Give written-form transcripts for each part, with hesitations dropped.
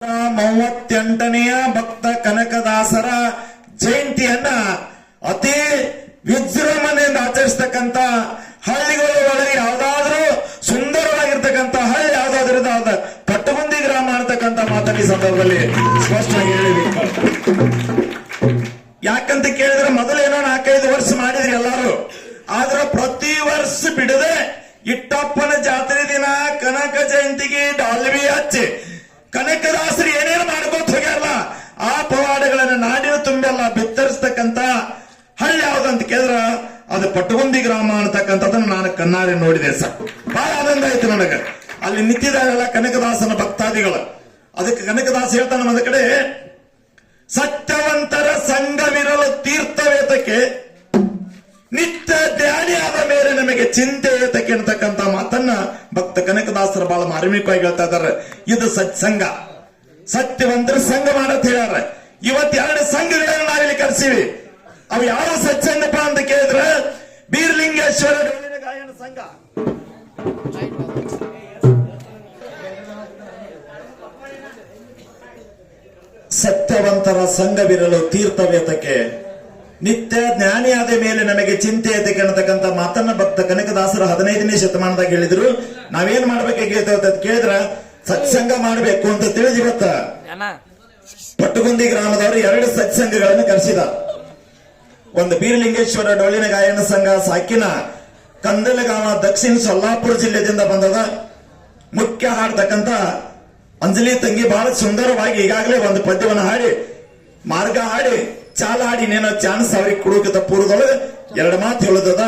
38ನೆಯ ಭಕ್ತ ಕನಕದಾಸರ ಜಯಂತಿಯನ್ನ ಅತಿ ವಿಜೃಂಭಣೆಯಿಂದ ಆಚರಿಸತಕ್ಕಂತ ಹಳ್ಳಿಗಳ ಒಳಗೆ ಯಾವ್ದಾದ್ರೂ ಸುಂದರವಾಗಿರ್ತಕ್ಕಂಥ ಹಳ್ಳಿ ಯಾವ್ದಾದ್ರೂ ಪಟ್ಟಗುಂದಿ ಗ್ರಾಮ ಅಂತಕ್ಕಂಥ ಮಾತನ್ನ ಈ ಸಂದರ್ಭದಲ್ಲಿ ಸ್ಪಷ್ಟವಾಗಿ ಹೇಳಿಬೇಕು. ಯಾಕಂತ ಕೇಳಿದ್ರೆ ಮೊದಲೇನೋ 4-5 ವರ್ಷ ಮಾಡಿದ್ರಿ ಎಲ್ಲಾರು, ಆದ್ರೆ ಪ್ರತಿ ವರ್ಷ ಬಿಡದೆ ಇಟ್ಟಪ್ಪನ ಜಾತ್ರೆ ದಿನ ಕನಕ ಜಯಂತಿಗೆ ಡಾಲ್ವಿ ಹಚ್ಚಿ ಕನಕದಾಸರು ಏನೇನು ಮಾಡ್ಕೋತ ಹೋಗ್ಯಾರಲ್ಲ ಆ ಪವಾಡಗಳನ್ನ ನಾಡಿನ ತುಂಬೆಲ್ಲ ಬಿತ್ತರಿಸ್ತಕ್ಕಂತ ಹಳ್ಳಿ ಯಾವ್ದಂತ ಕೇಳಿದ್ರ ಅದು ಪಟ್ಟಗುಂದಿ ಗ್ರಾಮ ಅಂತಕ್ಕಂಥದ್ದನ್ನ ನಾನು ಕಣ್ಣಾರೆ ನೋಡಿದೆ ಸರ್. ಬಹಳ ಆನಂದ ಆಯ್ತು ನನಗ. ಅಲ್ಲಿ ನಿಂತಿದ್ದಾರಲ್ಲ ಕನಕದಾಸನ ಭಕ್ತಾದಿಗಳು. ಅದಕ್ಕೆ ಕನಕದಾಸ ಹೇಳ್ತಾನೆ ಒಂದು ಕಡೆ, ಸತ್ಯವಂತರ ಸಂಘವಿರಲು ತೀರ್ಥವೇತಕ್ಕೆ ನಿತ್ಯ ಧ್ಯಾನಿಯಾದ ಮೇಲೆ ನಮಗೆ ಚಿಂತೆ ಏತಕ್ಕೆ ಅಂತಕ್ಕಂಥ ಮಾತನ್ನ ಭಕ್ತ ಕನಕದಾಸರು ಬಹಳ ಮಾರ್ಮಿಕವಾಗಿ ಹೇಳ್ತಾ ಇದ್ದಾರೆ. ಇದು ಸತ್ಸಂಗ, ಸತ್ಯವಂತರ ಸಂಘ ಮಾಡತ್ ಹೇಳ್ಯಾರ. ಇವತ್ತು 2 ಸಂಘಗಳನ್ನು ನಾವಿಲ್ಲಿ ಕರೆಸಿವಿ. ಅವು ಯಾವ ಸತ್ಸಂಗಪ್ಪ ಅಂತ ಕೇಳಿದ್ರೆ ಬೀರ್ಲಿಂಗೇಶ್ವರ ಡೊಳ್ಳಿನ ಗಾಯನ ಸಂಘ, ಸತ್ಯವಂತರ ಸಂಘವಿರಲು ತೀರ್ಥವೇತಕ್ಕೆ ನಿತ್ಯ ಜ್ಞಾನಿಯಾದ ಮೇಲೆ ನಮಗೆ ಚಿಂತೆ ಏತಕ್ಕೆ ಅನ್ನತಕ್ಕಂಥ ಮಾತನ್ನ ಭಕ್ತ ಕನಕದಾಸರು 15ನೇ ಶತಮಾನದಾಗ ಹೇಳಿದ್ರು. ನಾವೇನ್ ಮಾಡ್ಬೇಕಾಗಿತ್ತು ಅಂತ ಕೇಳಿದ್ರ ಸತ್ಸಂಗ ಮಾಡಬೇಕು ಅಂತ ತಿಳಿದು ಇವತ್ತ ಪಟ್ಟಗುಂದಿ ಗ್ರಾಮದವರು 2 ಸತ್ಸಂಗಗಳನ್ನು ಕರೆಸಿದ. ಒಂದು ಬೀರಲಿಂಗೇಶ್ವರ ಡೊಳ್ಳಿನ ಗಾಯನ ಸಂಘ ಸಾಕಿನ ಕಂದಲಗಾಮ ದಕ್ಷಿಣ ಸೊಲ್ಲಾಪುರ ಜಿಲ್ಲೆದಿಂದ ಬಂದದ. ಮುಖ್ಯ ಹಾಡ್ತಕ್ಕಂಥ ಅಂಜಲಿ ತಂಗಿ ಬಹಳ ಸುಂದರವಾಗಿ ಈಗಾಗಲೇ ಒಂದು ಪದ್ಯವನ್ನು ಹಾಡಿ ಮಾರ್ಗ ಹಾಡಿ ಚಾಲ ಹಾಡಿ ನೇನೋ ಚಾನ್ಸ್ ಅವ್ರಿಗೆ ಕೊಡೋಕತ್ತ ಪೂರ್ವದೊಳಗೆ 2 ಮಾತು ಹೇಳೋದದ.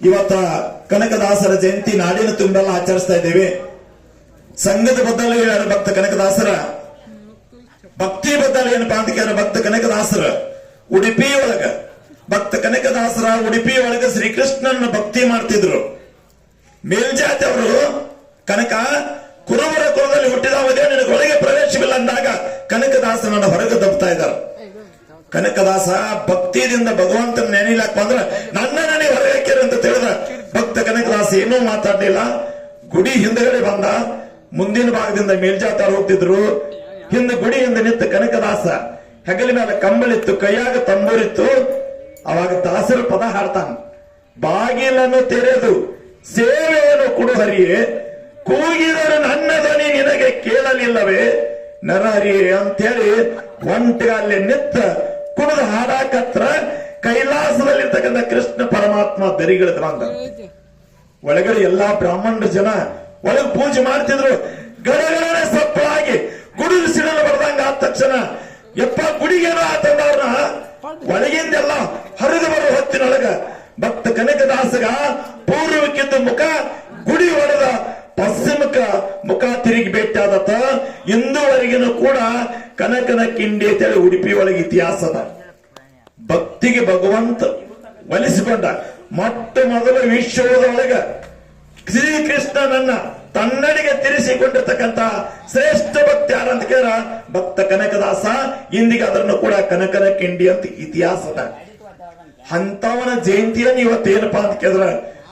ಇವತ್ತ ಕನಕದಾಸರ ಜಯಂತಿ ನಾಡಿನ ತುಂಬೆಲ್ಲ ಆಚರಿಸ್ತಾ ಇದ್ದೇವೆ. ಸಂಘದ ಬದಲು ಹೇಳ್ಯಾರ ಭಕ್ತ ಕನಕದಾಸರ, ಭಕ್ತಿ ಬದಲು ಏನಪ್ಪಾ ಅಂತ ಕೇಳ ಭಕ್ತ ಕನಕದಾಸರ ಉಡುಪಿ ಒಳಗ ಭಕ್ತ ಕನಕದಾಸರ ಉಡುಪಿ ಒಳಗ ಶ್ರೀಕೃಷ್ಣನ ಭಕ್ತಿ ಮಾಡ್ತಿದ್ರು. ಮೇಲ್ಜಾತಿ ಅವರು ಕನಕ ಕುರುಬರ ಕುಲದಲ್ಲಿ ಹುಟ್ಟಿದವದೇ ನಿನಗೆ ಒಳಗೆ ಪ್ರವೇಶವಿಲ್ಲ ಅಂದಾಗ ಕನಕದಾಸನನ್ನ ಹೊರಗೆ ದಬ್ತಾ ಇದ್ದಾರೆ. ಕನಕದಾಸ ಭಕ್ತಿಯಿಂದ ಭಗವಂತನ ನೆನೆಯಲಾಕ ಬಂದ್ರ ನನ್ನ ನೀವು ಹೊರಗೆ ಹಾಕ್ಯಾರ ಅಂತ ತಿಳಿದ ಭಕ್ತ ಕನಕದಾಸ ಏನೂ ಮಾತಾಡ್ಲಿಲ್ಲ. ಗುಡಿ ಹಿಂದಗಡೆ ಬಂದ, ಮುಂದಿನ ಭಾಗದಿಂದ ಮೇಲ್ಜಾತಾರು ಹೋಗ್ತಿದ್ರು. ಹಿಂದೆ ಗುಡಿಯಿಂದ ನಿಂತ ಕನಕದಾಸ ಹೆಗಲಿ ಮೇಲೆ ಕಂಬಳಿತ್ತು, ಕೈಯಾಗ ತಂಬೂರಿತ್ತು. ಅವಾಗ ದಾಸರ ಪದ ಹಾಡ್ತಾನ, ಬಾಗಿಲನ್ನು ತೆರೆದು ಸೇವೆಯನ್ನು ಕೊಡು ಹರಿಯೇ, ಕೂಗಿದರೆ ನನ್ನ ಧ್ವನಿ ನಿನಗೆ ಕೇಳಲಿಲ್ಲವೇ ನರಹರಿಯೇ ಅಂತೇಳಿ ಒಂಟಿಗಲ್ಲಿ ನಿತ್ತ ಕುಡಿದು ಹಾಡಾಕತ್ರ ಕೈಲಾಸದಲ್ಲಿರ್ತಕ್ಕಂಥ ಕೃಷ್ಣ ಪರಮಾತ್ಮ ದರಿಗಿಳಿದ್ರ ಅಂತ. ಒಳಗಡೆ ಎಲ್ಲಾ ಬ್ರಾಹ್ಮಣ ಜನ ಒಳಗೆ ಪೂಜೆ ಮಾಡ್ತಿದ್ರು. ಗಡಗಡನೆ ಸಪ್ಪಳಾಗಿ ಗುಡಿದು ಸಿಡಲು ಬರ್ದಂಗ ಆದ ತಕ್ಷಣ ಯಪ್ಪ ಗುಡಿಗೇನೋ ಆತಂದವ್ರನ್ನ ಒಳಗಿಂದೆಲ್ಲ ಹರಿದು ಬರುವ ಹೊತ್ತಿನೊಳಗ ಭಕ್ತ ಕನಕದಾಸಗ ಪೂರ್ವಕ್ಕಿದ್ದ ಮುಖ ಗುಡಿ ಹೊಡೆದ ಪಶ್ಚಿಮಕ್ಕ ಮುಖ ತಿರುಗಿ ಭೇಟಿಯಾದತ್ತ. ಇಂದುವರೆಗಿನೂ ಕೂಡ ಕನಕನ ಕಿಂಡಿ ಅಂತೇಳಿ ಉಡುಪಿ ಒಳಗೆ ಇತಿಹಾಸದ. ಭಕ್ತಿಗೆ ಭಗವಂತ ಒಲಿಸಿಕೊಂಡ ಮೊಟ್ಟ ಮೊದಲು ವಿಶ್ವದೊಳಗ ಶ್ರೀಕೃಷ್ಣನನ್ನ ತನ್ನಡಿಗೆ ತಿರಿಸಿಕೊಂಡಿರ್ತಕ್ಕಂಥ ಶ್ರೇಷ್ಠ ಭಕ್ತಿ ಯಾರಂತ ಕೇಳ ಭಕ್ತ ಕನಕದಾಸ. ಇಂದಿಗೆ ಅದನ್ನು ಕೂಡ ಕನಕನ ಕಿಂಡಿ ಅಂತ ಇತಿಹಾಸದ. ಅಂತವನ ಜಯಂತಿಯನ್ನು ಇವತ್ತೇನಪ್ಪಾ ಅಂತ ಕೇಳಿದ್ರ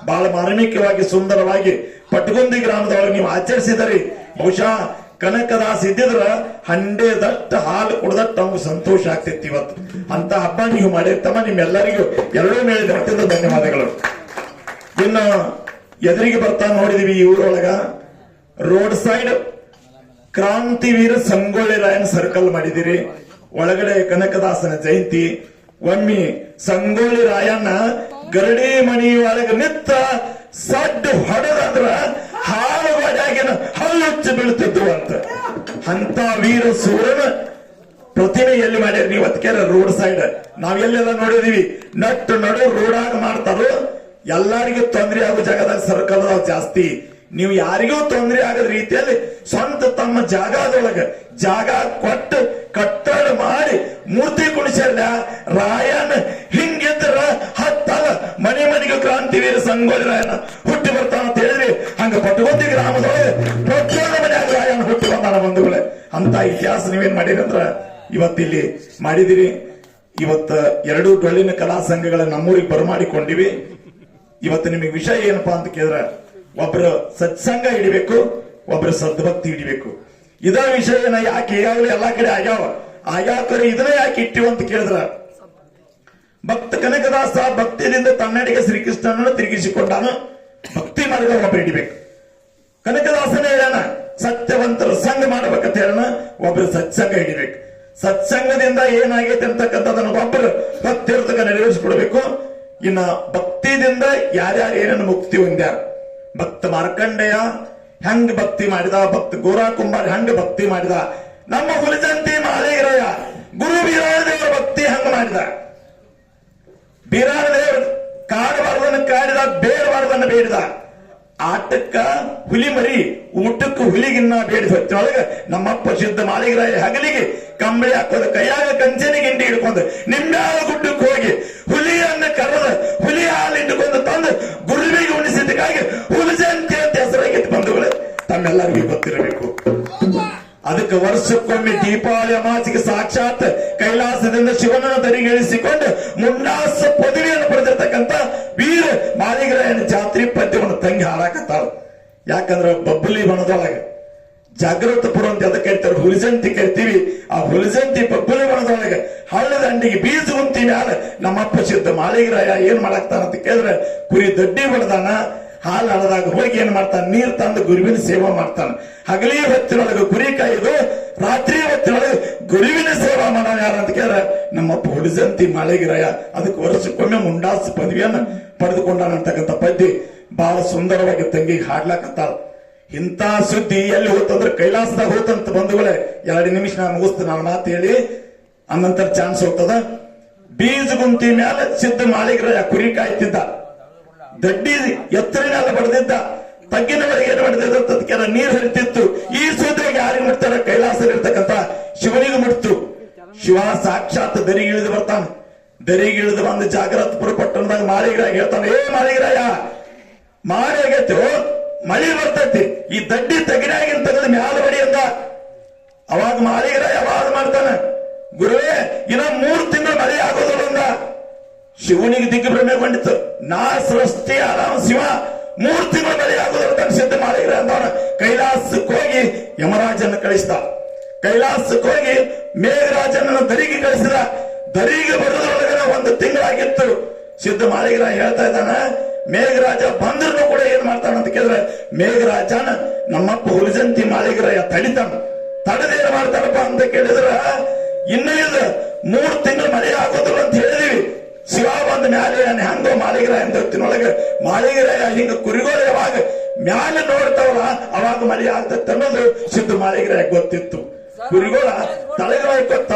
ಬಹಳ ಮಾರ್ಮಿಕವಾಗಿ ಸುಂದರವಾಗಿ ಪಟ್ಟಗುಂದಿ ಗ್ರಾಮದೊಳಗೆ ನೀವು ಆಚರಿಸಿದರಿ. ಬಹುಶಃ ಕನಕದಾಸ ಇದ್ದಿದ್ರ ಹಂಡೆದಷ್ಟು ಹಾಲು ಕುಡ್ದಟ್ಟು ನಮ್ಗೆ ಸಂತೋಷ ಆಗ್ತಿತ್ತು. ಇವತ್ತು ಅಂತ ಹಬ್ಬ ನೀವು ಮಾಡಿರ್ತಮ್ಮ. ನಿಮ್ಮೆಲ್ಲರಿಗೂ 2 ಮೇಳಿದ ಹತ್ತಿದ ಧನ್ಯವಾದಗಳು. ಇನ್ನು ಎದುರಿಗೆ ಬರ್ತಾ ನೋಡಿದೀವಿ ಈ ಊರೊಳಗ ರೋಡ್ ಸೈಡ್ ಕ್ರಾಂತಿವೀರ ಸಂಗೊಳ್ಳಿ ರಾಯನ ಸರ್ಕಲ್ ಮಾಡಿದಿರಿ. ಒಳಗಡೆ ಕನಕದಾಸನ ಜಯಂತಿ. ಒಮ್ಮೆ ಸಂಗೊಳ್ಳಿ ರಾಯಣ್ಣ ಗರಡಿ ಮನಿ ಒಳಗೆ ನಿತ್ತ ಸಡ್ಡು ಹೊಡೆದಂದ್ರ ಹಾಲು ಹೊಡೆಯಾಗಿನ ಹಲ್ಲುಚ್ಚಿ ಬೀಳ್ತಿದ್ವು ಅಂತ. ಅಂತ ವೀರ ಸೂರನ ಪ್ರತಿಮೆ ಎಲ್ಲಿ ಮಾಡ್ಯಾರ ನೀವು ಅದಕ್ಕೆ ರೋಡ್ ಸೈಡ್ ನಾವೆಲ್ಲೆಲ್ಲ ನೋಡಿದೀವಿ. ನಟ್ಟು ನಡು ರೋಡಾಗ ಮಾಡ್ತಾರೋ. ಎಲ್ಲರಿಗೂ ತೊಂದರೆ ಆಗೋ ಜಾಗದಾಗ ಸರ್ಕಲ್ ಜಾಸ್ತಿ. ನೀವು ಯಾರಿಗೂ ತೊಂದರೆ ಆಗದ ರೀತಿಯಲ್ಲಿ ಸ್ವಂತ ತಮ್ಮ ಜಾಗದೊಳಗ ಜಾಗ ಕೊಟ್ಟು ಕಟ್ಟಡ ಮಾಡಿ ಮೂರ್ತಿ ಕುಣಿಸ್ಯಾರ ರಾಯನ. ಹಿಂಗಿದ್ರ ಹತ್ತಲ್ಲ ಮನೆ ಮನೆಗೆ ಕ್ರಾಂತಿವೀರ ಸಂಗೊಳ್ಳಿ ರಾಯನ ಹುಟ್ಟಿ ಬರ್ತಾನ ಅಂತ ಹೇಳಿದ್ರಿ. ಹಂಗ ಪಟ್ಟಗುಂದಿ ಗ್ರಾಮದೊಳಗೆ ಪ್ರತಿಯೊಂದು ಮನೆಯಾಗ ರಾಯನ ಹುಟ್ಟಿ ಬಂದಾನ ಬಂಧುಗಳೇ. ಅಂತ ಇತಿಹಾಸ ನೀವೇನ್ ಮಾಡಿರಿ ಅಂದ್ರ ಇವತ್ತಿಲ್ಲಿ ಮಾಡಿದಿರಿ. ಇವತ್ತ 2 ಡೊಳ್ಳಿನ ಕಲಾ ಸಂಘಗಳ ನಮ್ಮೂರಿಗೆ ಬರಮಾಡಿಕೊಂಡಿವಿ. ಇವತ್ತು ನಿಮಗೆ ವಿಷಯ ಏನಪ್ಪಾ ಅಂತ ಕೇಳಿದ್ರ ಒಬ್ಬರು ಸತ್ಸಂಗ ಹಿಡಿಬೇಕು, ಒಬ್ಬರು ಸದ್ಭಕ್ತಿ ಹಿಡಿಬೇಕು. ಇದ ವಿಷಯನ ಯಾಕೆ ಈಗಾಗಲೇ ಎಲ್ಲಾ ಕಡೆ ಆಗ್ಯಾವಕರೆ ಇದನ್ನ ಯಾಕೆ ಇಟ್ಟಿವ ಅಂತ ಕೇಳಿದ್ರ, ಭಕ್ತ ಕನಕದಾಸ ಭಕ್ತಿಯಿಂದ ತನ್ನಡೆಗೆ ಶ್ರೀಕೃಷ್ಣನನ್ನು ತಿರುಗಿಸಿಕೊಂಡಾನು. ಭಕ್ತಿ ಮಾರ್ಗ ಒಬ್ಬ ಹಿಡಿಬೇಕು. ಕನಕದಾಸನೇ ಹೇಳ್ಯಾನ, ಸತ್ಯವಂತರ ಸಂಘ ಮಾಡ್ಬೇಕಂತ ಹೇಳೋಣ, ಒಬ್ರು ಸತ್ಸಂಗ ಹಿಡಿಬೇಕು. ಸತ್ಸಂಗದಿಂದ ಏನಾಗೈತೆ ಅಂತಕ್ಕಂಥದನ್ನು ಒಬ್ಬರು ಭಕ್ತಿರ್ತಕ ನೆರವೇರಿಸಿಕೊಡ್ಬೇಕು. ಇನ್ನ ಭಕ್ತಿದಿಂದ ಯಾರ್ಯಾರು ಏನೇನು ಮುಕ್ತಿ ಹೊಂದ್ಯಾರ, ಭಕ್ತ ಮಾರ್ಕಂಡೇಯ ಹೆಂಗ್ ಭಕ್ತಿ ಮಾಡಿದ, ಭಕ್ತ ಗೋರಾ ಕುಂಬಾರ ಹೆಂಗ್ ಭಕ್ತಿ ಮಾಡಿದ, ನಮ್ಮ ಹುಲಿಜಂತಿ ಮಾಳಿಗರಾಯ ಗುರು ಬೀರಾಳ ದೇವರ ಭಕ್ತಿ ಹಂಗ ಮಾಡಿದ. ಬೀರಾಳ ದೇವರು ಕಾಡಬಾರ್ದನ್ನು ಕಾಡಿದ, ಬೇಡಬಾರ್ದನ್ನು ಬೇಡಿದ. ಆಟಕ್ಕ ಹುಲಿ ಮರಿ, ಊಟಕ್ಕೆ ಹುಲಿಗಿನ್ನ ಬೇಡಿದ ಹೊತ್ತಿನೊಳಗ ನಮ್ಮಪ್ಪ ಶುದ್ಧ ಮಾಳಿಗರಾಯ ಹಗಲಿಗೆ ಕಂಬಳಿ ಹಾಕೋದು, ಕೈಯಾಗ ಕಂಚನಿ ಗಿಂಡಿ ಹಿಡ್ಕೊಂಡು ನಿಂಬ್ಯಾಳ ಗುಡ್ಡಕ್ಕೆ ಹೋಗಿ ಹುಲಿಯನ್ನ ಕರೆದ ಹುಲಿ ಹಾಲು ಇಟ್ಟುಕೊಂಡು ತಂದು ಗುರುವಿಗೆ ಉಣಿಸಿದ್ದಕ್ಕಾಗಿ ಹುಲಿಜಂತಿ ಅಂತ ಹೆಸರಾಗಿತ್ತು. ಬಂಧುಗಳೇ, ತಮ್ಮೆಲ್ಲರಿಗೂ ಗೊತ್ತಿರಬೇಕು. ಅದಕ್ಕೆ ವರ್ಷಕ್ಕೊಮ್ಮೆ ದೀಪಾವಳಿ ಅಮಾಸಿಗೆ ಸಾಕ್ಷಾತ್ ಕೈಲಾಸದಿಂದ ಶಿವನನ್ನು ದರಿಗಿಳಿಸಿಕೊಂಡು ಮುಂಡಾಸ ಪದವಿಯನ್ನು ಪಡೆದಿರ್ತಕ್ಕಂಥ ವೀರ ಮಾಳಿಗರಾಯನ ಜಾತ್ರೆ ಪದ್ಯವನ್ನು ತಂಗಿ ಹಾಡಾಕತ್ತಾಳ. ಯಾಕಂದ್ರೆ ಬಬ್ಬಲಿ ಬಣದೊಳಗೆ ಜಾಗೃತಪುರ ಅಂತ ಅದಕ್ಕೆ ಕರಿತಾರೆ, ಹುಲಿಜಂತಿ ಕರಿತೀವಿ. ಆ ಹುಲಿಜಂತಿ ಬಬ್ಬಲಿ ಬಣದೊಳಗೆ ಹಳ್ಳದ ಅಂಡಿಗೆ ಬೀಜ ಗುಂತಿ ಮ್ಯಾಲ ನಮ್ಮಪ್ಪ ಸಿದ್ಧ ಮಾಳಿಗರಾಯ ಏನ್ ಮಾಡಾಕ್ತಾನ ಅಂತ ಕೇಳಿದ್ರೆ, ಕುರಿ ದಡ್ಡಿ ಬಡದಾನ, ಹಾಲು ಹಳದಾಗ ಹೋಗಿ ಏನ್ ಮಾಡ್ತಾನೆ, ನೀರ್ ತಂದು ಗುರುವಿನ ಸೇವಾ ಮಾಡ್ತಾನೆ. ಹಗಲಿ ಹೊತ್ತಿನೊಳಗೆ ಕುರಿ ಕಾಯ್ದು, ರಾತ್ರಿ ಹೊತ್ತಿನೊಳಗೆ ಗುರುವಿನ ಸೇವಾ ಮಾಡೋ ಯಾರ ಅಂತ ಕೇಳಿದ್ರೆ ನಮ್ಮಪ್ಪ ಹುಲಿಜಂತಿ ಮಾಳಿಗರಾಯ. ಅದಕ್ಕೆ ವರ್ಷಕ್ಕೊಮ್ಮೆ ಮುಂಡಾಸ ಪದವಿಯನ್ನ ಪಡೆದುಕೊಂಡಾನಂತಕ್ಕಂಥ ಪದ್ಯ ಬಹಳ ಸುಂದರವಾಗಿ ತಂಗಿಗೆ ಹಾಡ್ಲಾಕತ್ತಾಳ. ಇಂಥ ಸುದ್ದಿ ಎಲ್ಲಿ ಹೋತಂದ್ರೆ ಕೈಲಾಸದಾಗ ಹೋತಂತ. ಬಂಧುಗಳೇ, 2 ನಿಮಿಷ ನಾನು ಮುಗಿಸ್ತು, ನಾನು ಮಾತು ಹೇಳಿ ಅನ್ನಂತರ ಚಾನ್ಸ್ ಹೋಗ್ತದ. ಬೀಜ ಗುಂತಿ ಮ್ಯಾಲ ಸಿದ್ಧ ಮಾಳಿಗರಾಯ ಕುರಿ ಕಾಯ್ತಿದ್ದ, ದಡ್ಡಿ ಎತ್ತರಿನೆಲ್ಲ ಬಡದಿದ್ದ, ತಗ್ಗಿನವರೆಗೆ ಏನು ಬಡದಿದ್ದ, ನೀರು ಹರಿತಿತ್ತು. ಈ ಸೂದ್ರಿಗೆ ಯಾರಿಗೆ ಮುಟ್ತಾರ, ಕೈಲಾಸದಲ್ಲಿರ್ತಕ್ಕಂಥ ಶಿವನಿಗೆ ಮುಟ್ತು. ಶಿವ ಸಾಕ್ಷಾತ್ ದರಿಗಿಳಿದು ಬರ್ತಾನೆ. ದರಿಗಿಳಿದು ಬಂದು ಜಾಗೃತಪುರ ಪಟ್ಟಣದಾಗ ಮಾಳಿಗರಾಯ ಹೇಳ್ತಾನೆ, ಏ ಮಾಳಿಗರಾಯ, ಮಾಡಿ ಆಗೈತು, ಮಳಿ ಬರ್ತೈತಿ, ಈ ದಡ್ಡಿ ತಗಿನಾಗಿನ ತೆಗೆದು ಮ್ಯಾಲ ಬಡಿ ಅಂದ. ಅವಾಗ ಮಾಳಿಗರಾಯ ಅವಾದ ಮಾಡ್ತಾನೆ, ಗುರುವೇ ಇನ್ನ 3 ತಿಂಗಳು ಮಳೆ ಆಗೋದಿಲ್ಲ ಅಂದ. ಶಿವನಿಗೆ ದಿಗ್ಭ್ರಮೆಗೊಂಡಿತ್ತು. ನಾ ಸೃಷ್ಟಿ ಆರಾಮ ಶಿವ 3 ತಿಂಗಳು ಮಳೆ ಆಗೋದಿಲ್ಲ ಸಿದ್ಧ ಮಾಳಿಗರಾಯ ಅಂದವನ ಕೈಲಾಸಕ್ಕೆ ಹೋಗಿ ಯಮರಾಜನ ಕಳಿಸಿದ. ಕೈಲಾಸಕ್ಕೆ ಹೋಗಿ ಮೇಘರಾಜನನ್ನು ದರಿಗೆ ಕಳಿಸಿದ. ದರಿಗೆ ಬರೋದ್ರೊಳಗನ 1 ತಿಂಗಳಾಗಿತ್ತು. ಸಿದ್ಧ ಮಾಳಿಗರಾಯ ಹೇಳ್ತಾ ಇದ್ದಾನ, ಮೇಘರಾಜ ಬಂದ್ರು ಕೂಡ ಏನ್ ಮಾಡ್ತಾನ ಅಂತ ಕೇಳಿದ್ರೆ, ಮೇಘರಾಜನ ನಮ್ಮಪ್ಪ ಹುಲಿಜಂತಿ ಮಾಳಿಗರಾಯ ತಡಿತಾನ. ತಡೆದೇನ್ ಮಾಡ್ತಾನಪ್ಪ ಅಂತ ಕೇಳಿದ್ರ, ಇನ್ನು ಇದು 3 ತಿಂಗಳು ಮಳೆ ಆಗೋದಿಲ್ಲ ಅಂತ ಹೇಳಿದೀವಿ. ಶಿವ ಬಂದ ಮ್ಯಾಲೆ ಹೆಂಗೋ ಮಾಳಿಗರಾಯ ಅಂತ ಹೊತ್ತಿನೊಳಗೆ ಮಾಳಿಗರಾಯ ಹಿಂಗ ಕುರಿಗೋಳ ಯಾವಾಗ ಮ್ಯಾಲೆ ನೋಡ್ತಾವಲ್ಲ ಅವಾಗ ಮಳೆ ಆಗ್ತದೆ ಅನ್ನೋದು ಸಿದ್ಧ ಮಾಳಿಗರಾಯ ಗೊತ್ತಿತ್ತು. ಕುರಿಗೋಳ ತಲೆಗಾಯ್ಕೋತ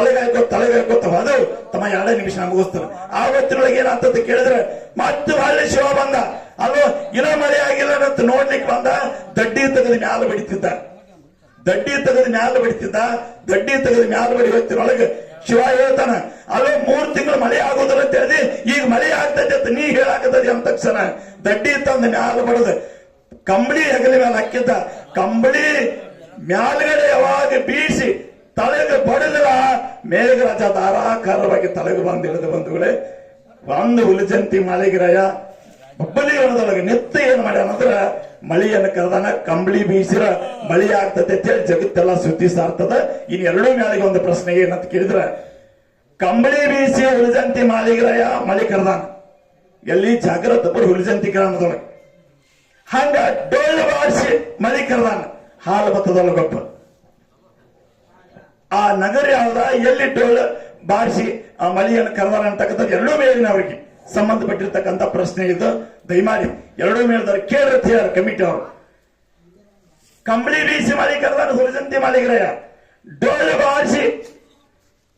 ಅದು ತಮ್ಮ 2 ನಿಮಿಷ ಮುಗಿಸ್ತಾರೆ. ಆ ಹೊತ್ತಿನೊಳಗೆ ಏನಾಗ್ತದೆ ಕೇಳಿದ್ರೆ, ಮತ್ತೆ ಹೊಳ್ಳಿ ಶಿವ ಬಂದ, ಅಲ್ವೋ ಇನ್ನ ಮಳೆ ಆಗಿಲ್ಲ ಅಂತ ನೋಡ್ಲಿಕ್ಕೆ ಬಂದ. ದಡ್ಡಿ ತೆಗೆದು ಮ್ಯಾಲ ಬಡಿತಿದ್ದ, ದಡ್ಡಿ ತೆಗೆದು ಮ್ಯಾಲ ಬಡಿ ಹೊತ್ತಿನೊಳಗೆ ಶಿವ ಹೇಳ್ತಾನ, ಅಲ್ಲೋ 3 ತಿಂಗಳು ಮಳೆ ಆಗೋದಿಲ್ಲ ಅಂತ ಹೇಳಿ ಈಗ ಮಳೆ ಆಗ್ತದೆ ಅಂತ ನೀ ಹೇಳಾಕತದೆ ಅಂದ ತಕ್ಷಣ ದಡ್ಡಿ ತಂದ ಮ್ಯಾಲ ಬಡದ ಕಂಬಳಿ ಹೆಗಲಿ ಮೇಲೆ ಹಾಕಿದ್ದ. ಕಂಬಳಿ ಮ್ಯಾಲ್ಗಡೆ ಯಾವಾಗ ಬೀಸಿ ತಲೆಗೆ ಬಡದ್ರ ಮೇಘರಾಜ ಧಾರಾಕಾರವಾಗಿ ತಲೆಗೆ ಬಂದು ಹಿಡಿದು. ಬಂಧುಗಳೇ, ಒಂದು ಹುಲಿಜಂತಿ ಮಾಳಿಗರಾಯ ಬಬ್ಬಲಿ ಹೊರದೊಳಗೆ ನಿತ್ತ ಏನ್ ಮಾಡ್ಯಾನಂದ್ರ ಮಳಿಯನ್ನು ಕರೆದಾನ. ಕಂಬಳಿ ಬೀಸಿರ ಮಳಿ ಆಗ್ತದೆ ಅಂತ ಹೇಳಿ ಜಗತ್ತೆಲ್ಲ ಸುದ್ದಿ ಸಾರ್ತದ. ಇನ್ 2 ಮ್ಯಾಲಿಗೆ ಒಂದು ಪ್ರಶ್ನೆ ಏನಂತ ಕೇಳಿದ್ರ, ಕಂಬಳಿ ಬೀಸಿ ಹುಲಿಜಂತಿ ಮಾಳಿಗರಾಯ ಮಳಿ ಕರೆದಾನ ಎಲ್ಲಿ, ಜಾಗೃತಪುರ ಹುಲಿಜಂತಿ ಗ್ರಾಮದೊಳಗೆ. ಹಂಗ ಡೊಳ್ಳು ಬಾರಿಸಿ ಮಳಿ ಕರೆದಾನ ಹಾಲು ಭತ್ತದೊಳಗೊಬ್ಬ. ಆ ನಗರ ಯಾವ್ದ, ಎಲ್ಲಿ ಡೊಳ್ಳು ಬಾರಿಸಿ ಆ ಮಳಿಯನ್ನು ಕರೆದಾನ ಅಂತಕ್ಕಂಥದ್ದು 2 ಮೇಲಿನವರಿಗೆ ಸಂಬಂಧಪಟ್ಟಿರ್ತಕ್ಕಂಥ ಪ್ರಶ್ನೆ ಇದು. ದಯಮಾಡಿ 2 ಮೇಲ್ದವ್ರು ಕೇಳಿರ್ತ ಯಾರು ಕಮಿಟಿ ಅವರು. ಕಂಬಳಿ ಬೀಸಿ ಮಳಿ ಕರೆದಾರ ಹುಲಿಜಂತಿ ಮಾಳಿಗರಾಯ, ಡೊಳ್ಳು ಬಾರಿಸಿ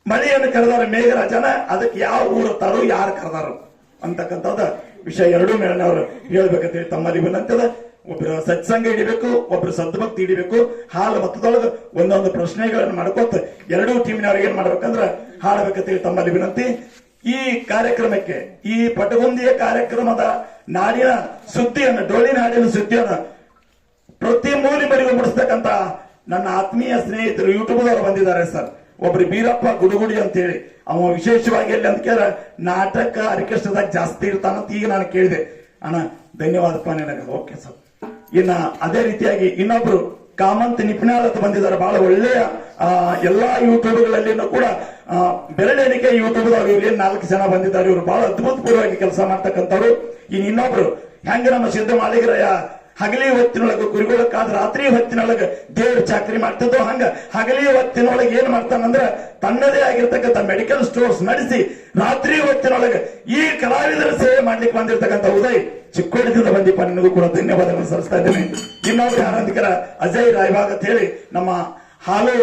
ಮಳಿಯನ್ನು ಕರೆದಾರ ಮೇಘರಾಜನ. ಅದಕ್ಕೆ ಯಾವ ಊರು ತಾರು, ಯಾರು ಕರೆದಾರು ಅಂತಕ್ಕಂಥದ್ದ ವಿಷಯ 2 ಮೇಲಿನವರು ಹೇಳ್ಬೇಕಂತೇಳಿ ತಮ್ಮಲ್ಲಿ ವಿನಂತದ. ಒಬ್ರು ಸತ್ಸಂಗ ಹಿಡಿಬೇಕು, ಒಬ್ರು ಸದ್ಭಕ್ತಿ ಹಿಡಿಬೇಕು. ಹಾಲು ಮತದೊಳಗೆ ಒಂದೊಂದು ಪ್ರಶ್ನೆಗಳನ್ನು ಮಾಡ್ಕೋತ 2 ಟೀಮಿನವ್ರಿಗೆ ಏನ್ ಮಾಡ್ಬೇಕಂದ್ರ ಹಾಡಬೇಕಂತೇಳಿ ತಮ್ಮಲ್ಲಿ ವಿನಂತಿ. ಈ ಕಾರ್ಯಕ್ರಮಕ್ಕೆ, ಈ ಪಟಗುಂದಿಯ ಕಾರ್ಯಕ್ರಮದ ನಾಡಿನ ಸುದ್ದಿಯನ್ನು, ಡೊಳ್ಳಿನ ಹಾಡಿನ ಸುದ್ದಿಯನ್ನು ಪ್ರತಿ ಮೂಲಿಮರಿಗೂ ಮುಡಿಸ್ತಕ್ಕಂತ ನನ್ನ ಆತ್ಮೀಯ ಸ್ನೇಹಿತರು ಯೂಟ್ಯೂಬ್ದವರು ಬಂದಿದ್ದಾರೆ ಸರ್. ಒಬ್ರು ಬೀರಪ್ಪ ಗುಡುಗುಡಿ ಅಂತ ಹೇಳಿ, ಅವ ವಿಶೇಷವಾಗಿ ಎಲ್ಲಿ ಅಂತ ಕೇಳ ನಾಟಕ ಆರ್ಕೆಸ್ಟ್ರಾದಾಗ ಜಾಸ್ತಿ ಇರ್ತಾನಂತ ಈಗ ನಾನು ಕೇಳಿದೆ. ಅಣ್ಣ ಧನ್ಯವಾದಪ್ಪ ನಿನಗೆ. Okay sir. ಇನ್ನ ಅದೇ ರೀತಿಯಾಗಿ ಇನ್ನೊಬ್ರು ಕಾಮಂತ್ ನಿಪ್ನಾಳ್ ಅಂತ ಬಂದಿದ್ದಾರೆ. ಬಹಳ ಒಳ್ಳೆಯ ಎಲ್ಲಾ ಯೂಟ್ಯೂಬ್ಗಳಲ್ಲಿನೂ ಕೂಡ ಬೆರಳೆಣಿಕೆ ಯೂಟ್ಯೂಬ್ದವ್ರು ಇವ್ರು ಏನ್ 4 ಜನ ಬಂದಿದ್ದಾರೆ. ಇವರು ಬಹಳ ಅದ್ಭುತಪೂರ್ವವಾಗಿ ಕೆಲಸ ಮಾಡ್ತಕ್ಕಂಥವ್ರು. ಇನ್ನೊಬ್ರು ಹೆಂಗ ನಮ್ಮ ಸಿದ್ಧ ಮಾಳಿಗರಯ್ಯ ಹಗಲಿ ಹೊತ್ತಿನೊಳಗ ಕುರಿಗೊಳಕಾದ ರಾತ್ರಿ ಹೊತ್ತಿನೊಳಗ ದೇವ್ರ ಚಾಕರಿ ಮಾಡ್ತಿದ್ದೋ ಹಂಗ ಹಗಲಿ ಹೊತ್ತಿನೊಳಗೆ ಏನ್ ಮಾಡ್ತಾನಂದ್ರ ತನ್ನದೇ ಆಗಿರ್ತಕ್ಕಂಥ ಮೆಡಿಕಲ್ ಸ್ಟೋರ್ಸ್ ನಡೆಸಿ ರಾತ್ರಿ ಹೊತ್ತಿನೊಳಗ ಈ ಕಲಾವಿದರ ಸೇವೆ ಮಾಡ್ಲಿಕ್ಕೆ ಬಂದಿರತಕ್ಕಂಥ ಉದಯ್ ಚಿಕ್ಕೋಡಿದಿಂದ ಬಂದಿಪ್ಪ, ನಿನಗೂ ಕೂಡ ಧನ್ಯವಾದಗಳನ್ನು ಸಲ್ಲಿಸ್ತಾ ಇದ್ದೇನೆ. ಇನ್ನೊಬ್ರು ಆನಂದಿಕರ ಅಜಯ್ ರಾಯ್ಬಾಗ್ ಅಂತ ಹೇಳಿ ನಮ್ಮ ಹಾಲು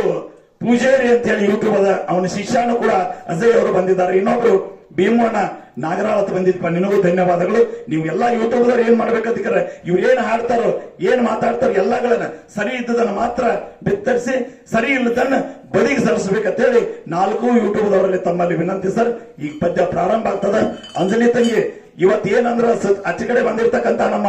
ಪೂಜಾರಿ ಅಂತ ಹೇಳಿ ಯೂಟ್ಯೂಬ್ ಅದ, ಅವನ ಶಿಷ್ಯನೂ ಕೂಡ ಅಜಯ್ ಅವರು ಬಂದಿದ್ದಾರೆ. ಇನ್ನೊಬ್ರು ಭೀಮಣ್ಣ ನಾಗರಾಳತ್ ಬಂದಿದ್ಪ, ನಿನಗೂ ಧನ್ಯವಾದಗಳು. ನೀವು ಎಲ್ಲಾ ಯೂಟ್ಯೂಬ್ದವ್ರು ಏನ್ ಮಾಡ್ಬೇಕಂತ ಇವ್ರು ಏನ್ ಹಾಡ್ತಾರೋ ಏನ್ ಮಾತಾಡ್ತಾರೋ ಎಲ್ಲಗಳನ್ನ ಸರಿ ಇದ್ದದನ್ನ ಮಾತ್ರ ಬಿತ್ತರಿಸಿ ಸರಿ ಇಲ್ಲದನ್ನ ಬದಿಗೆ ಸರಿಸಬೇಕಂತೇಳಿ 4 ಯೂಟ್ಯೂಬ್ದವರಲ್ಲಿ ತಮ್ಮಲ್ಲಿ ವಿನಂತಿ ಸರ್. ಈಗ ಪದ್ಯ ಪ್ರಾರಂಭ ಆಗ್ತದ. ಅಂಜಲಿ ತಂಗಿ ಇವತ್ತೇನಂದ್ರ ಆಚೆ ಕಡೆ ಬಂದಿರತಕ್ಕಂತ ನಮ್ಮ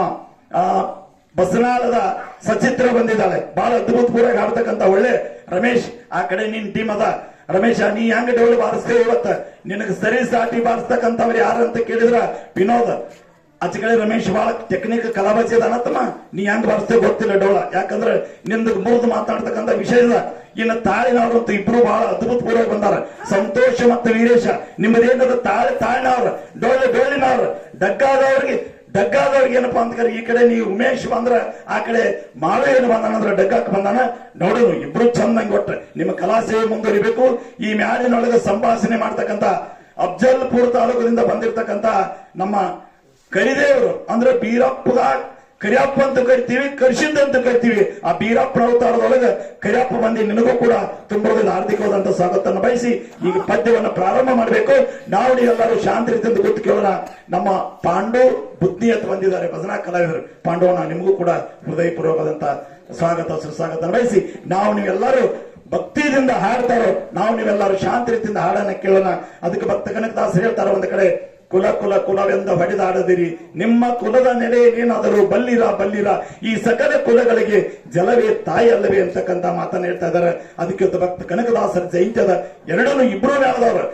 ಬಸನಾಳದ ಸಚಿತ್ರ ಬಂದಿದ್ದಾಳೆ, ಬಹಳ ಅದ್ಭುತಪೂರ್ವವಾಗಿ ಹಾಡ್ತಕ್ಕಂತ ಒಳ್ಳೆ ರಮೇಶ್ ಆ ಕಡೆ ನಿನ್ ಟೀಮ್ ಅದ. ರಮೇಶ, ನೀ ಹೆಂಗ ಡೋಳು ಬಾರಿಸ್ತೇವೆ ಇವತ್ತ, ನಿನಗೆ ಸರಿ ಸಾಟಿ ಬಾರಿಸ್ತಕ್ಕಂಥವ್ರು ಯಾರಂತ ಕೇಳಿದ್ರ ವಿನೋದ್. ಆಚೆ ಕಡೆ ರಮೇಶ್ ಬಹಳ ಟೆಕ್ನಿಕ್ ಕಲಾಬಾಜಿ ಅದಾನತ್ತಮ್ಮ, ನೀ ಹೆಂಗ್ ಬಾರಿಸ್ತೇವೆ ಗೊತ್ತಿಲ್ಲ ಡೋಳ, ಯಾಕಂದ್ರೆ ನಿಂದು ಮುರಿದು ಮಾತಾಡ್ತಕ್ಕಂಥ ವಿಷಯದ. ಇನ್ನು ತಾಳಿನವ್ರಂತೂ ಇಬ್ರು ಬಹಳ ಅದ್ಭುತಪೂರ್ವವಾಗಿ ಬಂದಾರ. ಸಂತೋಷ ಮತ್ತು ವೀರೇಶ ನಿಮ್ಮದೇನದ ತಾಳಿನವ್ರ ಡೋಳಿನವ್ರ ಡಗ್ಗಾದವ್ರಿಗೆ ಏನಪ್ಪಾ ಅಂತ ಈ ಕಡೆ ನೀವು ಉಮೇಶ್ ಬಂದ್ರ ಆ ಕಡೆ ಮಾವೇ ಏನು ಬಂದಾನಂದ್ರ ಡಗ್ಗಾಕ್ ಬಂದಾನ. ನೋಡೋಣ ಇಬ್ರು ಚಂದಂಗ್ ಒಟ್ಟ ನಿಮ್ಮ ಕಲಾ ಸೇವೆ ಮುಂದುವರಿಬೇಕು. ಈ ಮ್ಯಾಲಿನೊಳಗೆ ಸಂಭಾಷಣೆ ಮಾಡ್ತಕ್ಕಂಥ ಅಫ್ಜಲ್ಪುರ್ ತಾಲೂಕಿನಿಂದ ಬಂದಿರತಕ್ಕಂತ ನಮ್ಮ ಕರಿದೇವರು ಅಂದ್ರೆ ಕರಿಯಪ್ಪ ಅಂತ ಕರಿತೀವಿ, ಕರ್ಷಿದ್ ಅಂತ ಕರಿತೀವಿ. ಆ ಬೀರಪ್ಪ ಅವತಾರದೊಳಗೆ ಕರಿಯಪ್ಪ ಬಂದಿ ನಿನಗೂ ಕೂಡ ತುಂಬೋದಿಲ್ಲ ಹಾರ್ದಿಕವಾದಂತ ಸ್ವಾಗತವನ್ನು ಬಯಸಿ ಈಗ ಪದ್ಯವನ್ನು ಪ್ರಾರಂಭ ಮಾಡಬೇಕು. ನಾವು ಎಲ್ಲರೂ ಶಾಂತಿ ರೀತಿಯಿಂದ ಗೊತ್ತು ಕೇಳೋಣ. ನಮ್ಮ ಪಾಂಡು ಬುದ್ಧಿ ಅಂತ ಬಂದಿದ್ದಾರೆ ಭಜನಾ ಕಲಾವಿದರು. ಪಾಂಡವನ ನಿಮಗೂ ಕೂಡ ಹೃದಯಪೂರ್ವಕವಾದಂತ ಸುಸ್ವಾಗತ ಬಯಸಿ ನಾವು ನೀವೆಲ್ಲರೂ ಭಕ್ತಿಯಿಂದ ಹಾಡ್ತಾರೋ, ನಾವು ನೀವೆಲ್ಲರೂ ಶಾಂತಿ ರೀತಿಯಿಂದ ಹಾಡನ್ನ ಕೇಳೋಣ. ಅದಕ್ಕೆ ಭಕ್ತ ಕನಕದಾಸರು ಹೇಳ್ತಾರ, ಒಂದು ಕಡೆ ಕುಲವೆಂದ ಹೊಡೆದಾಡದಿರಿ, ನಿಮ್ಮ ಕುಲದ ನೆಲೆ ಏನಾದರೂ ಬಲ್ಲಿರ ಈ ಸಕಲ ಕುಲಗಳಿಗೆ ಜಲವೇ ತಾಯಿ ಅಲ್ಲವೇ ಅಂತಕ್ಕಂಥ ಮಾತನ್ನ ಹೇಳ್ತಾ ಇದ್ದಾರೆ. ಅದಕ್ಕೆ ಭಕ್ತ ಕನಕದಾಸರ ಜಯಂತಿ ಅದ. ಎರಡೂ ಇಬ್ರು ಯಾವ್ದವ್ರ,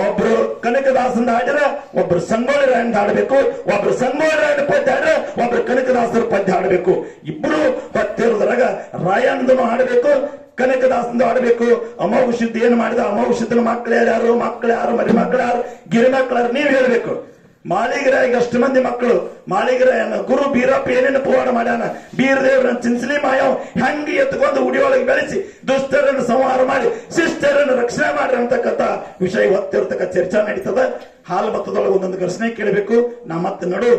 ಒಬ್ರು ಕನಕದಾಸಂದ ಹಾಡಿರ ಒಬ್ರು ಸಂಗೋಳಿ ರಾಯಣ್ಣ ಹಾಡಬೇಕು, ಒಬ್ರು ಸಂಗೋಳಿ ರಾಯಣ್ಣ ಪದ್ಯ ಹಾಡ್ರ ಒಬ್ರು ಕನಕದಾಸರ ಪದ್ಯ ಹಾಡಬೇಕು. ಇಬ್ರು ಭಕ್ತಿರೋದ್ರಾಗ ರಾಯಣ್ಣದನು ಹಾಡಬೇಕು, ಕನಕದಾಸಂದು ಆಡಬೇಕು. ಅಮೋಘ ಶುದ್ಧ ಏನ್ ಮಾಡಿದ ಅಮೋಘ ಶುದ್ಧನ ಮಕ್ಕಳು ಯಾರು ಮರಿ ಮಕ್ಕಳು ಯಾರು ಗಿರಿ ಮಕ್ಕಳು ನೀವ್ ಹೇಳ್ಬೇಕು. ಮಾಳಿಗರಾಯಿಗೆ ಅಷ್ಟು ಮಂದಿ ಮಕ್ಕಳು. ಮಾಳಿಗರಾಯನ ಗುರು ಬೀರಪ್ಪ ಏನೇನು ಪೋವಾಡ ಮಾಡ್ಯಾನ, ಬೀರದೇವ್ರನ್ನ ಚಿನ್ಸಲಿ ಮಾಯವ್ ಹೆಂಗೆ ಎತ್ಕೊಂಡು ಉಡಿಯೊಳಗೆ ಬೆಳೆಸಿ ದುಷ್ಟರನ್ನು ಸಂಹಾರ ಮಾಡಿ ಶಿಷ್ಟರನ್ನು ರಕ್ಷಣೆ ಮಾಡ್ರಿ ಅಂತಕ್ಕಂಥ ವಿಷಯ ಹೊತ್ತಿರ್ತಕ್ಕ ಚರ್ಚಾ ನಡೀತದ. ಹಾಲು ಭತ್ತದೊಳಗೆ ಒಂದೊಂದು ಘರ್ಷಣೆ ಕೇಳಬೇಕು. ನಾ ಮತ್ತೆ ನಡು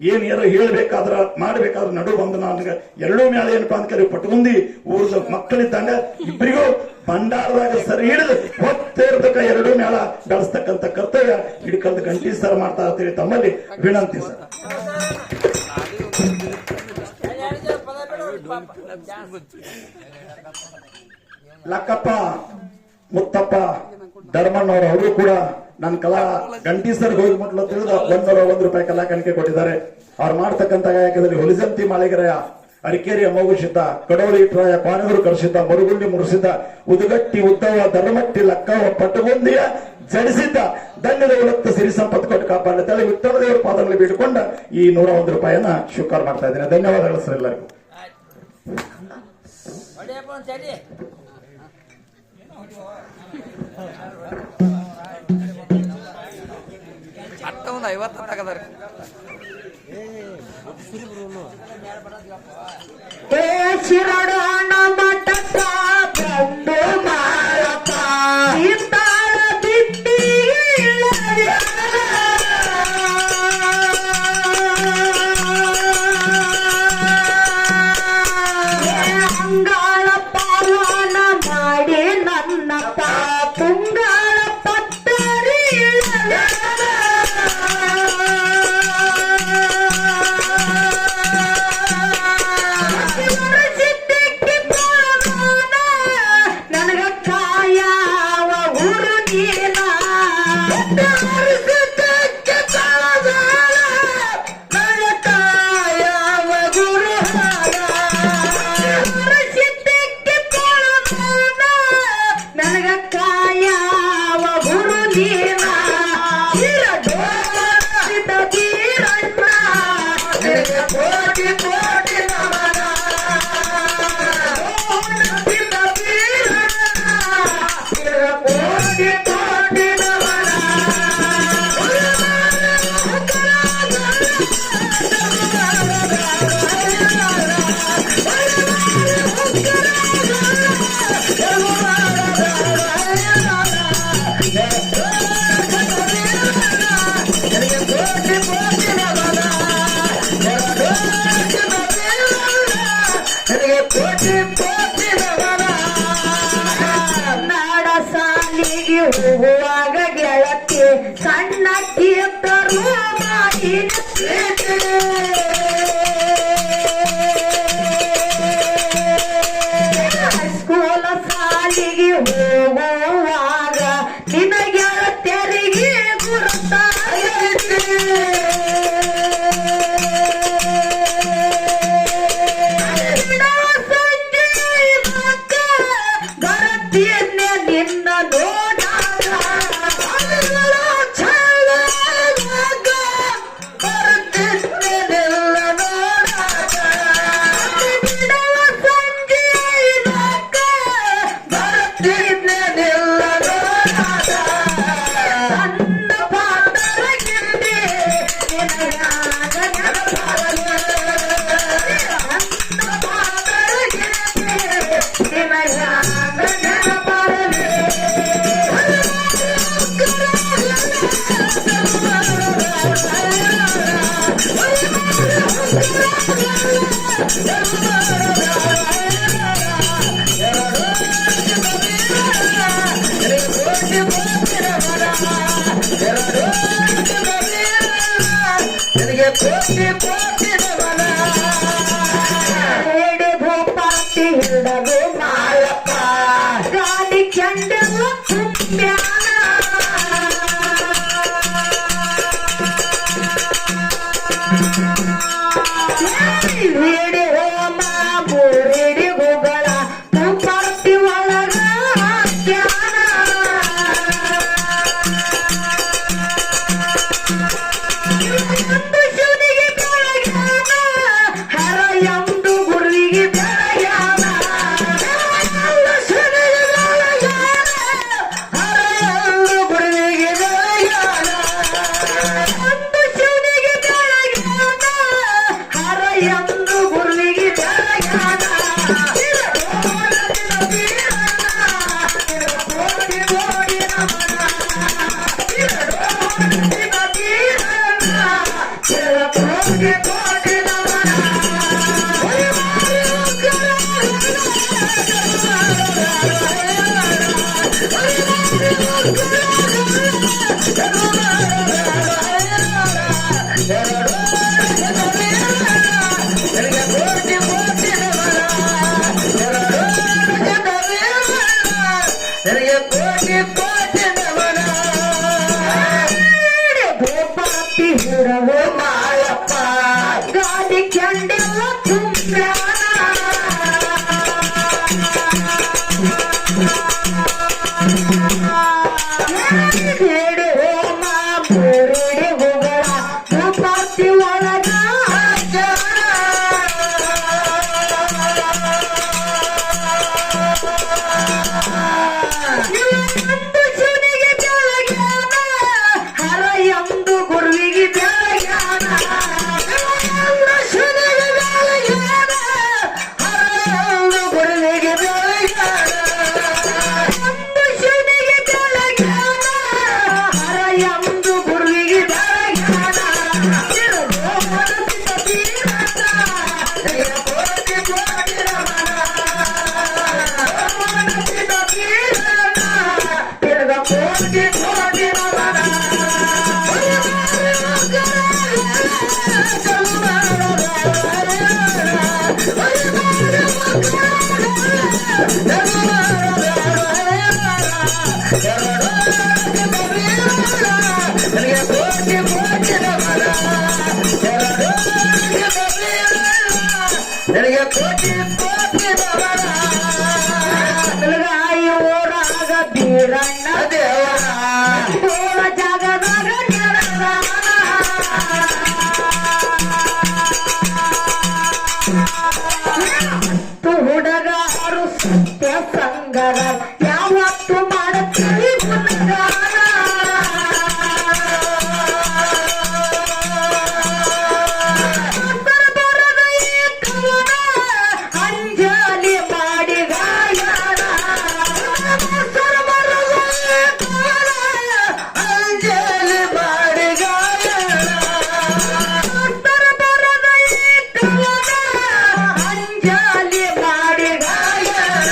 ಏನಾರ ಹೇಳ್ಬೇಕಾದ್ರ ಮಾಡ್ಬೇಕಾದ್ರ ನಡು ಬಂದು ನನಗೆ ಎರಡೂ ಮ್ಯಾಲ ಏನಪ್ಪಾ ಅಂತ ಪಟ್ಕೊಂಡಿ ಊರದ ಮಕ್ಕಳಿದ್ದಂಗ ಇಬ್ಬರಿಗೂ ಭಂಡಾರದಾಗ ಸರಿ ಹಿಡಿದು ಹೊತ್ತೇರ್ತಕ್ಕ ಎರಡೂ ಮ್ಯಾಲ ಬೆಳೆಸ್ತಕ್ಕಂಥ ಕರ್ತವ್ಯ ಹಿಡ್ಕಲ್ದ ಗಂಟಿ ಸರ ಮಾಡ್ತಾ ಇರ್ತೀವಿ. ತಮ್ಮಲ್ಲಿ ವಿನಂತಿ ಸರ್. ಲಕ್ಕಪ್ಪ ಮುತ್ತಪ್ಪ ಧರ್ಮಣ್ಣವ್ರ ಅವರು ಕೂಡ ನನ್ನ ಕಲಾ ಗಂಟಿ ಸರ್ ಹೋಗಿ ಮುಟ್ಲು ತಿಳಿದು $101 ಕಲಾ ಕಾಣಿಕೆ ಕೊಟ್ಟಿದ್ದಾರೆ. ಅವ್ರು ಮಾಡ್ತಕ್ಕಂಥ ಗಾಯಕದಲ್ಲಿ ಹುಲಿಜಂತಿ ಮಾಳಿಗರಾಯ, ಅರಿಕೇರಿ ಅಮೋಘಿಸಿದ್ದ, ಕಡೋಳಿ ಇಟ್ರಾಯ, ಕ್ವಾನಗರು ಕರ್ಸಿದ್ದ, ಮರುಗುಂಡಿ ಮುರಿಸಿದ್ದ, ಉದುಗಟ್ಟಿ ಉದ್ದವ, ಧರ್ಮಟ್ಟಿ ಲಕ್ಕವ, ಪಟಗುಂದಿಯ ಜಡಿಸಿದ್ದ, ದಂಡದ ಉಲತ್ತ ಸಿರಿ ಸಂಪತ್ತು ಕೊಟ್ಟು ಕಾಪಾಡಲಿ ವಿಠ್ಠಲ ದೇವರ ಪಾದಗಳಲ್ಲಿ ಬಿಟ್ಟುಕೊಂಡ ಈ $101 ಸ್ವೀಕಾರ ಮಾಡ್ತಾ ಇದ್ದೇನೆ. ಧನ್ಯವಾದಗಳು ಸರ್ ಎಲ್ಲರಿಗೂ. ಒಂದು 50 ತಗದಾರೆ. ಶಿರಡೋಣ ಮಠಕ್ಕ ಬಂದು ಮಾರಪ್ಪ ಇತ್ತಾಳ ಬಿಟ್ಟಿ ಅಂಗಾಳ ಪಾಲನ ಮಾಡಿ ನನ್ನಪ್ಪ ತುಂಗಾಳ ಪತ್ತರಿ ಸಿದ್ಧಿಗೆ ಹೋಗುವಾಗ ಗೆಳತಿ ಸಣ್ಣ ತೀರ್ಥರು ಮಾಡಿದ ಸ್ಕೂಲ ಸಾಲಿಗೆ ಹೋಗುವಾಗ ನಿನ್ನ ಗೆಳತಿಯರಿಗೆ ಗುರುತಾಗಿದೆ ನಿನ್ನ ನೋಡಾಗ ಬರ್ತಿದ್ದೆಲ್ಲ ನೋಡಾಗ ಸಂಜೆಯಾಗ ಬರ್ತಿದ್ದೆಲ್ಲ ನೋಡಾಗ ನನ್ನ ಪಾದರ ಗಿಂಡಿ ನಿನಗಾಗ ನೆನಪಾಗಲಿ ನನ್ನ ಪಾದರ ಗಿಂಡಿ ನಿನಗಾಗ ನೆನಪಾಗಲಿ ಹೇಳಿ ಭೂಪಾತಿ ಹಿಡದು ಮಾಳಪ್ಪ ಗಾಡಿ ಕೆಂಡೆಲ್ಲ ತುಂಬ್ಯಾನ ಹಿಡಿ ಹೋಮ ಮೂರಿಡಿ ಗುಗಳ ಭೂಪಾತಿ ಒಳಗ ಜ್ಞಾನ ಶಿವನಿಗೆ ಬೆಳಗ್ಯಾನ ಹರ ಎಂದು ಗುರುವಿಗೆ ಬೆಳಗ್ಯಾನ ಶಿವನಿಗೆ ಬೆಳಗ್ಯಾನ ಹರ ಎಂದು ಗುರುವಿಗೆ ಬೆಳಗ್ಯಾನ ಒಂದು ಶಿವನಿಗೆ ಬೆಳಗ್ಯಾನ ಹರ ಎಂದು ಗುರುವಿಗೆ ಬೆಳಗ್ಯಾನ ಕೋಟಿ ಕೋಟಿ ನಮನ ಕೋಟಿ ಕೋಟಿ ನಮನ ಭೂಪಾತಿ ಹಿಡವು ಮಾಳಪ್ಪ ಗಾಡಿ ಕೆಂಡೆಲ್ಲ ತುಂಬ್ಯಾನ ಹೇಳಿ ಹೋಮ ಮೂರಿಡಿ ಗುಗಳ ಭೂಪಾತಿ ಒಳಗ ಎಂದು ಶಿವನಿಗೆ ಬೆಳಗ್ಯಾನ ಹರ ಎಂದು ಗುರುವಿಗೆ ಬೆಳಗ್ಯಾನ ಶಿವನಿಗೆ ಬೆಳಗ್ಯಾನ ಹರ ಎಂದು ಗುರುವಿಗೆ ಬೆಳಗ್ಯಾನ ಎಂದು ಶಿವನಿಗೆ ಬೆಳಗ್ಯಾನ ಹರ ಎಂದು ಗುರುವಿಗೆ ಬೆಳಗ್ಯಾನ ಕೋಟಿ ಕೋಟಿ ರಮಣ ಕೋಟಿ ಕೋಟಿ ರಮಣ ಕೋಟಿ ಕೋಟಿ ರಮಣ ನನಗೆ ಕೋಟಿ ಕೋಟಿ ರಮಣ ಬೆಳಗಾಯಿ ಊರಾಗ ಬೀರಣ್ಣ ದೇವರ ಗೋಳ ಜಾಗದಾಗ ನೆಲದ ಹುಡುಗಾರು ಸತ್ಯ ಸಂಗರ ಯಾವತ್ತು ಮಾಡುತ್ತೀವಿ ಗುಣಗಾನ ಅಂಜಲಿ ಮಾಡಿ ಗಾಯನ ಅಂಜಲಿ ಮಾಡಿ ಗಾಯನ ಅಂಜಲಿ ಮಾಡಿ ಗಾಯನ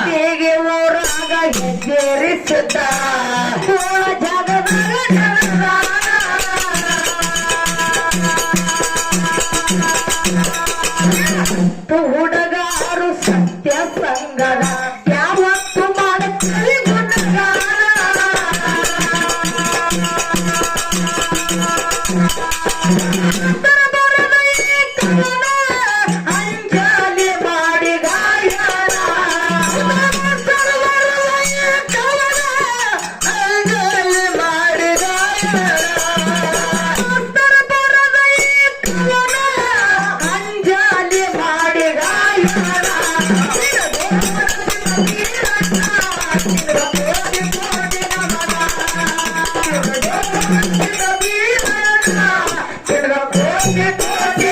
ಹೀಗೆ ಊರಾಗ ಹೆಜ್ಜೇರಿಸಿದ್ದ ಕೋಳ ಜಾಗದಾಗ ಹುಡುಗಾರು ಸತ್ಯ ಸಂಗದ ಯಾವತ್ತು ಮಾಡುತ್ತೀವಿ ಅಂಜಲಿ ಮಾಡಿ ಗಾಯನ ಅಂಜಲಿ ಮಾಡಿ ಅಂಜಲಿ ಮಾಡಿ ಗಾಯನ ಕೋಟಿ